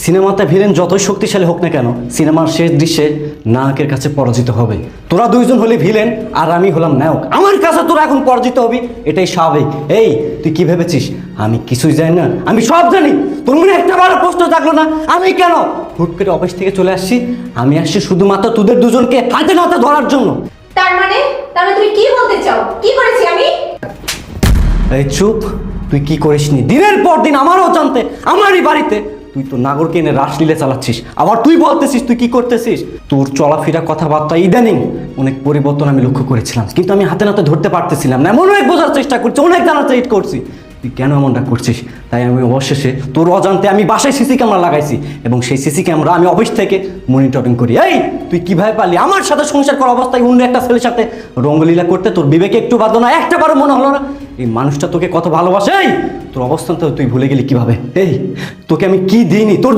সিনেমাতে ভিলেন যতই শক্তিশালী হোক না কেন, সিনেমার শেষ দৃশ্যে নায়কের কাছে পরাজিত হবে। তোরা দুইজন হলি ভিলেন আর আমি হলাম নায়ক, আমার কাছে তোরা এখন পরাজিত হবি, এটাই স্বাভাবিক। এই তুই কি ভেবেছিস আমি কিছুই জানি না? আমি সব জানি। তোর মনে একটা বার প্রশ্ন থাকলো না আমি কেন হুট করে অফিস থেকে চলে আসছি? আমি আসছি শুধুমাত্র তোদের দুজনকে হাতে নাতে ধরার জন্য। তার মানে তুমি কি বলতে চাও? কি করেছি আমি? এই চুপ, তুই কি করিসনি? দিনের পর দিন আমারও জানতে আমারই বাড়িতে তুই তো নাগরকে এনে রাসলীলা চালাচ্ছিস, আবার তুই বলতেছিস তুই কি করতেছিস। তোর চলাফেরা কথাবার্তা ইদানিং অনেক পরিবর্তন আমি লক্ষ্য করেছিলাম, কিন্তু আমি হাতে নাতে ধরতে পারতেছিলাম না। এমন অনেক বোঝার চেষ্টা করছি, অনেক জানার চেষ্টা করছি তুই কেন এমনটা করছিস। তাই আমি অবশেষে তোর অজান্তে আমি বাসায় সিসি ক্যামেরা লাগাইছি এবং সেই সিসি ক্যামেরা আমি অফিস থেকে মনিটরিং করি। এই তুই কিভাবে পারলি আমার সাথে সংসার করা অবস্থায় অন্য একটা ছেলের সাথে রঙ্গলীলা করতে? তোর বিবেকে একটু বাঁধো না? একটা বারো মনে হলো না এই মানুষটা তোকে কত ভালোবাসে? এই তোর অবস্থান তো তুই ভুলে গেলি কিভাবে? এই তোকে আমি কি দিইনি? তোর